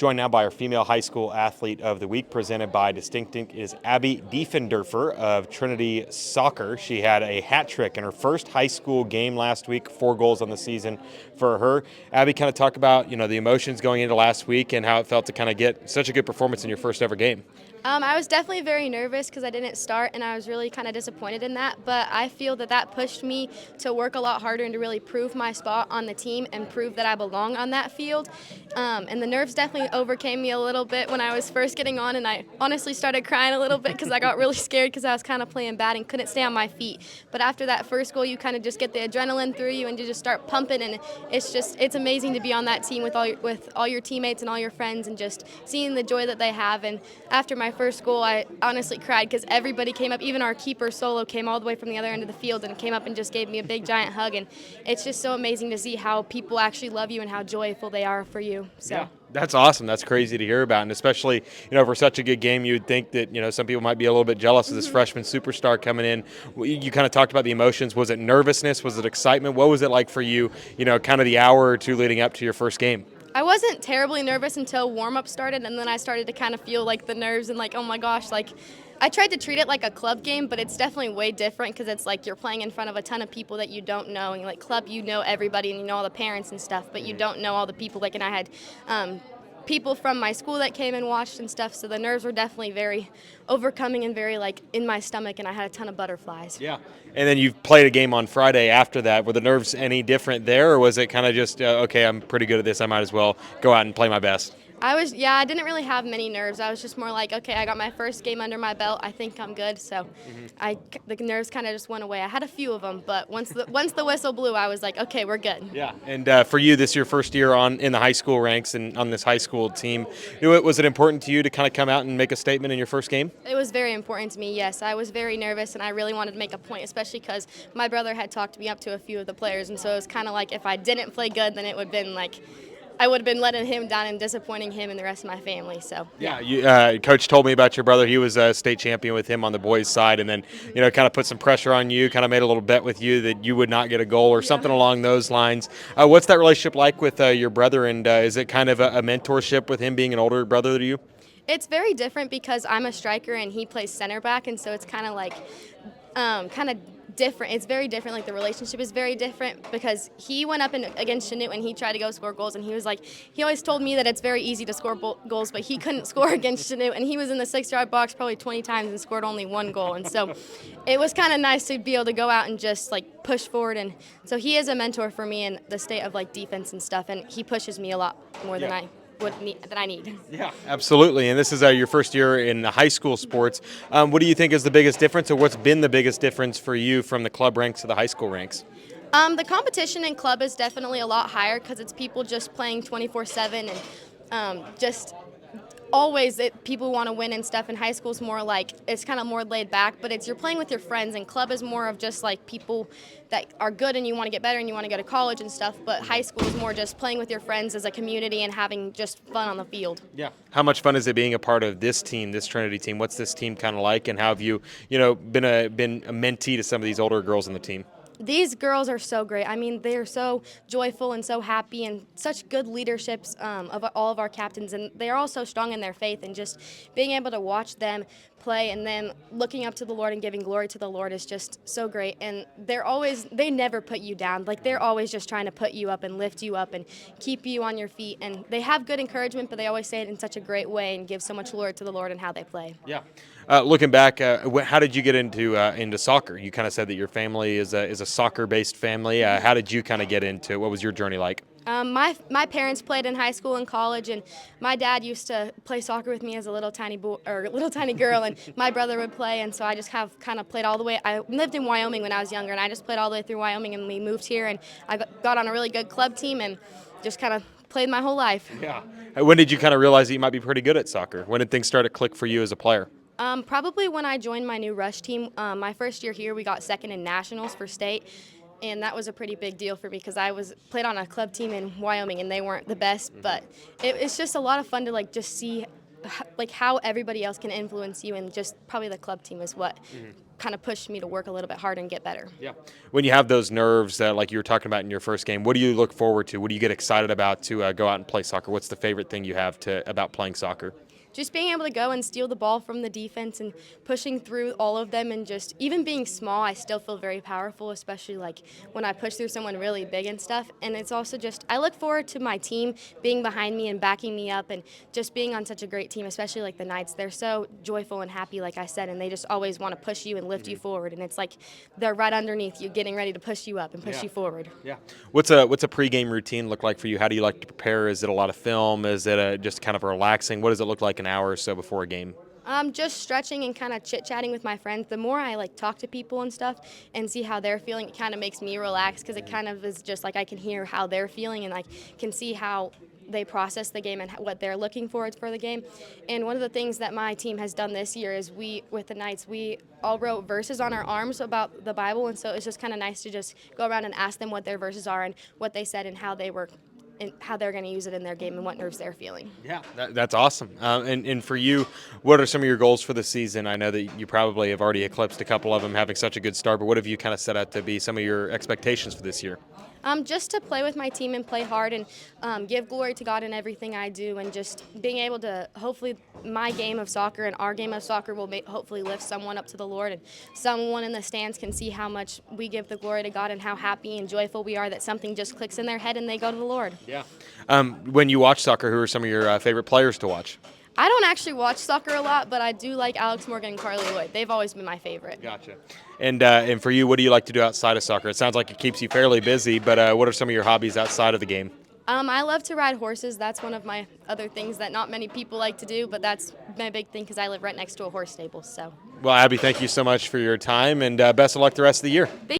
Joined now by our female high school athlete of the week, presented by Distinctink, is Abby Diefenderfer of Trinity Soccer. She had a hat trick in her first high school game last week, 4 goals on the season for her. Abby, kind of talk about the emotions going into last week and how it felt to kind of get such a good performance in your first ever game. I was definitely very nervous because I didn't start, and I was really kind of disappointed in that. But I feel that pushed me to work a lot harder and to really prove my spot on the team and prove that I belong on that field. And the nerves definitely overcame me a little bit when I was first getting on, and I honestly started crying a little bit because I got really scared because I was kind of playing bad and couldn't stay on my feet. But after that first goal, you kind of just get the adrenaline through you and you just start pumping, and it's amazing to be on that team with all your teammates and all your friends and just seeing the joy that they have. And after my first goal, I honestly cried because everybody came up. Even our keeper Solo came all the way from the other end of the field and came up and just gave me a big giant hug. And it's just so amazing to see how people actually love you and how joyful they are for you. So. Yeah. That's awesome. That's crazy to hear about. And especially, for such a good game, you would think that, some people might be a little bit jealous of this freshman superstar coming in. You kind of talked about the emotions. Was it nervousness? Was it excitement? What was it like for you, kind of the hour or two leading up to your first game? I wasn't terribly nervous until warm-up started, and then I started to kind of feel like the nerves and like, oh my gosh, like I tried to treat it like a club game, but it's definitely way different because it's like you're playing in front of a ton of people that you don't know. And like club, you know everybody and you know all the parents and stuff, but you don't know all the people. Like, and I had people from my school that came and watched and stuff, so the nerves were definitely very overcoming and very like in my stomach, and I had a ton of butterflies. Yeah. And then you played a game on Friday after that. Were the nerves any different there, or was it kind of just, okay, I'm pretty good at this, I might as well go out and play my best? I didn't really have many nerves. I was just more like, okay, I got my first game under my belt. I think I'm good. So the nerves kind of just went away. I had a few of them, but once the whistle blew, I was like, okay, we're good. Yeah. And for you, this is your first year in the high school ranks and on this high school team. Was it important to you to kind of come out and make a statement in your first game? It was very important to me, yes. I was very nervous, and I really wanted to make a point, especially because my brother had talked me up to a few of the players, and so it was kind of like if I didn't play good, then it would have been like I would have been letting him down and disappointing him and the rest of my family. So yeah. Coach told me about your brother. He was a state champion with him on the boys' side, and then kind of put some pressure on you. Kind of made a little bet with you that you would not get a goal or something along those lines. What's that relationship like with your brother? And is it kind of a mentorship with him being an older brother to you? It's very different because I'm a striker and he plays center back, and so it's kind of like different. It's very different. Like the relationship is very different because he went up against Chanute and he tried to go score goals, and he always told me that it's very easy to score goals, but he couldn't score against Chanute, and he was in the 6-yard box probably 20 times and scored only 1 goal. And so it was kind of nice to be able to go out and just like push forward. And so he is a mentor for me in the state of like defense and stuff, and he pushes me a lot more than I need. Yeah, absolutely. And this is your first year in high school sports. What do you think is the biggest difference, or what's been the biggest difference for you from the club ranks to the high school ranks? The competition in club is definitely a lot higher because it's people just playing 24/7 and just always people want to win and stuff. And high school is more like it's kind of more laid back, but you're playing with your friends. And club is more of just like people that are good and you want to get better and you want to go to college and stuff. But high school is more just playing with your friends as a community and having just fun on the field. Yeah. How much fun is it being a part of this team, this Trinity team? What's this team kind of like, and how have you been a mentee to some of these older girls on the team? These girls are so great. I mean, they are so joyful and so happy and such good leaderships of all of our captains. And they are all so strong in their faith, and just being able to watch them play and them looking up to the Lord and giving glory to the Lord is just so great. And they never put you down. Like they're always just trying to put you up and lift you up and keep you on your feet. And they have good encouragement, but they always say it in such a great way and give so much glory to the Lord in how they play. Yeah. Looking back, how did you get into soccer? You kind of said that your family is a soccer-based family. How did you kind of get into it? What was your journey like? My parents played in high school and college, and my dad used to play soccer with me as a little tiny girl, and my brother would play, and so I just have kind of played all the way. I lived in Wyoming when I was younger, and I just played all the way through Wyoming, and we moved here, and I got on a really good club team and just kind of played my whole life. Yeah. When did you kind of realize that you might be pretty good at soccer? When did things start to click for you as a player? Probably when I joined my new rush team. My first year here, we got second in nationals for state, and that was a pretty big deal for me because I played on a club team in Wyoming, and they weren't the best, but it's just a lot of fun to like just see like how everybody else can influence you, and just probably the club team is what kind of pushed me to work a little bit harder and get better. Yeah. When you have those nerves that, like you were talking about in your first game, what do you look forward to? What do you get excited about to go out and play soccer? What's the favorite thing you have about playing soccer? Just being able to go and steal the ball from the defense and pushing through all of them, and just even being small, I still feel very powerful, especially like when I push through someone really big and stuff. And it's also just, I look forward to my team being behind me and backing me up, and just being on such a great team, especially like the Knights. They're so joyful and happy, like I said, and they just always want to push you and lift you forward. And it's like they're right underneath you, getting ready to push you up and push you forward. Yeah. What's a pregame routine look like for you? How do you like to prepare? Is it a lot of film? Is it just kind of relaxing? What does it look like an hour or so before a game? Just stretching and kind of chit-chatting with my friends. The more I like talk to people and stuff and see how they're feeling, it kind of makes me relax, because it kind of is just like I can hear how they're feeling, and I can see how they process the game and what they're looking for the game. And one of the things that my team has done this year is with the Knights, we all wrote verses on our arms about the Bible, and so it's just kind of nice to just go around and ask them what their verses are and what they said and how they were and how they're going to use it in their game and what nerves they're feeling. Yeah, that's awesome. And for you, what are some of your goals for the season? I know that you probably have already eclipsed a couple of them, having such a good start, but what have you kind of set out to be some of your expectations for this year? Just to play with my team and play hard and give glory to God in everything I do, and just being able to, hopefully my game of soccer and our game of soccer will hopefully lift someone up to the Lord, and someone in the stands can see how much we give the glory to God and how happy and joyful we are that something just clicks in their head and they go to the Lord. Yeah. When you watch soccer, who are some of your favorite players to watch? I don't actually watch soccer a lot, but I do like Alex Morgan and Carly Lloyd. They've always been my favorite. Gotcha. And for you, what do you like to do outside of soccer? It sounds like it keeps you fairly busy, but what are some of your hobbies outside of the game? I love to ride horses. That's one of my other things that not many people like to do, but that's my big thing because I live right next to a horse stable. So. Well, Abby, thank you so much for your time, and best of luck the rest of the year.